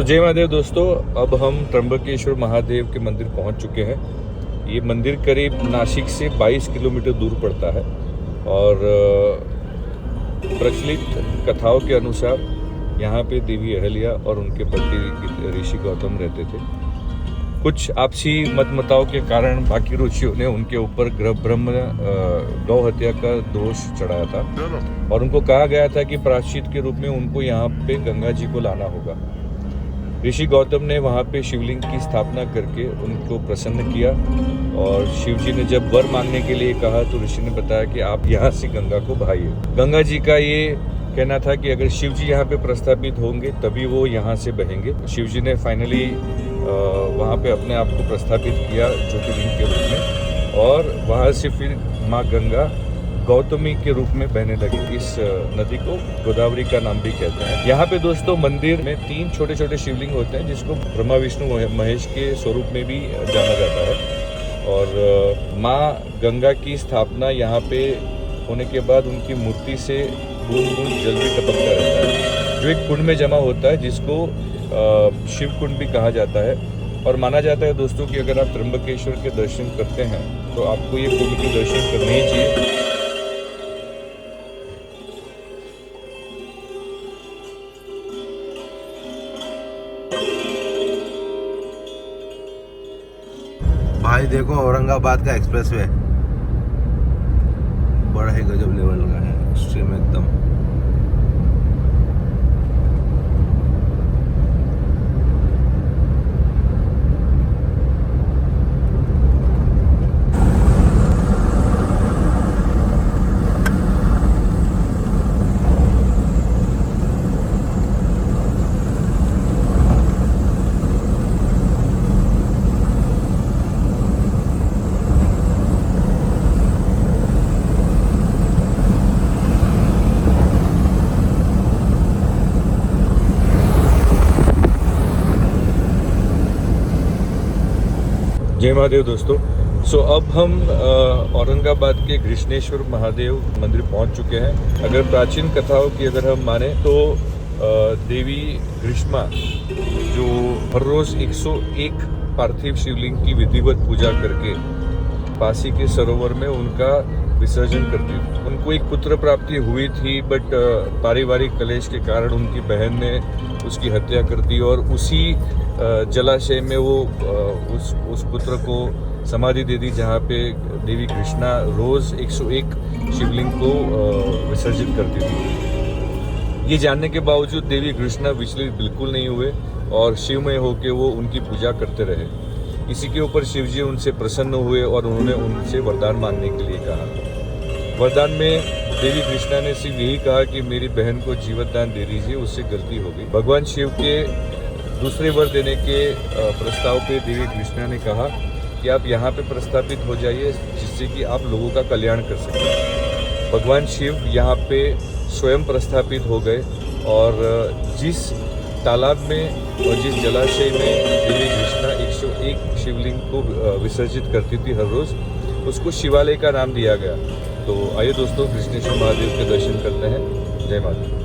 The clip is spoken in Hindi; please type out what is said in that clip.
जय महादेव दोस्तों, अब हम त्र्यंबकेश्वर महादेव के मंदिर पहुंच चुके हैं। ये मंदिर करीब नासिक से 22 किलोमीटर दूर पड़ता है और प्रचलित कथाओं के अनुसार यहाँ पे देवी अहल्या और उनके पति ऋषि गौतम रहते थे। कुछ आपसी मतमताओं के कारण बाकी ऋषियों ने उनके ऊपर गौ हत्या का दोष चढ़ाया था और उनको कहा गया था कि प्रायश्चित के रूप में उनको यहाँ पे गंगा जी को लाना होगा। ऋषि गौतम ने वहाँ पे शिवलिंग की स्थापना करके उनको प्रसन्न किया और शिव जी ने जब वर मांगने के लिए कहा तो ऋषि ने बताया कि आप यहाँ से गंगा को बहाइए। गंगा जी का ये कहना था कि अगर शिव जी यहाँ पे प्रस्थापित होंगे तभी वो यहाँ से बहेंगे। शिव जी ने फाइनली वहाँ पे अपने आप को प्रस्थापित किया ज्योतिर्लिंग के रूप में और वहाँ से फिर माँ गंगा गौतमी के रूप में बहने लगी। इस नदी को गोदावरी का नाम भी कहते हैं। यहाँ पे दोस्तों मंदिर में 3 छोटे छोटे शिवलिंग होते हैं जिसको ब्रह्मा विष्णु महेश के स्वरूप में भी जाना जाता है और माँ गंगा की स्थापना यहाँ पे होने के बाद उनकी मूर्ति से बूंद बूंद जल भी टपकता रहता है जो एक कुंड में जमा होता है जिसको शिव कुंड भी कहा जाता है। और माना जाता है दोस्तों कि अगर आप त्र्यंबकेश्वर के दर्शन करते हैं तो आपको ये कुंड के दर्शन करने ही चाहिए। भाई देखो औरंगाबाद का एक्सप्रेसवे बड़ा ही गजब लेवल का है, एक्सट्रीम एकदम। जय महादेव दोस्तों। अब हम औरंगाबाद के कृष्णेश्वर महादेव मंदिर पहुंच चुके हैं। अगर प्राचीन कथाओं की अगर हम माने तो देवी ग्रीष्मा जो हर रोज 101 पार्थिव शिवलिंग की विधिवत पूजा करके पासी के सरोवर में उनका विसर्जन करती थी। उनको एक पुत्र प्राप्ति हुई थी बट पारिवारिक कलेश के कारण उनकी बहन ने उसकी हत्या कर दी और उसी जलाशय में वो उस पुत्र को समाधि दे दी जहाँ पे देवी कृष्णा रोज 101 शिवलिंग को विसर्जित करती थी। ये जानने के बावजूद देवी कृष्णा विचलित बिल्कुल नहीं हुए और शिवमय होकर वो उनकी पूजा करते रहे। इसी के ऊपर शिव जी उनसे प्रसन्न हुए और उन्होंने उनसे वरदान मांगने के लिए कहा। वरदान में देवी कृष्णा ने सिर्फ यही कहा कि मेरी बहन को जीवनदान दे दीजिए, उससे गलती हो गई। भगवान शिव के दूसरे वर देने के प्रस्ताव पे देवी कृष्णा ने कहा कि आप यहाँ पे प्रस्थापित हो जाइए जिससे कि आप लोगों का कल्याण कर सकें। भगवान शिव यहाँ पे स्वयं प्रस्थापित हो गए और जिस तालाब में और जिस जलाशय में देवी कृष्णा 101 शिवलिंग को विसर्जित करती थी हर रोज, उसको शिवालय का नाम दिया गया। तो आइए दोस्तों कृष्णेश्वर महादेव के दर्शन करते हैं। जय माता।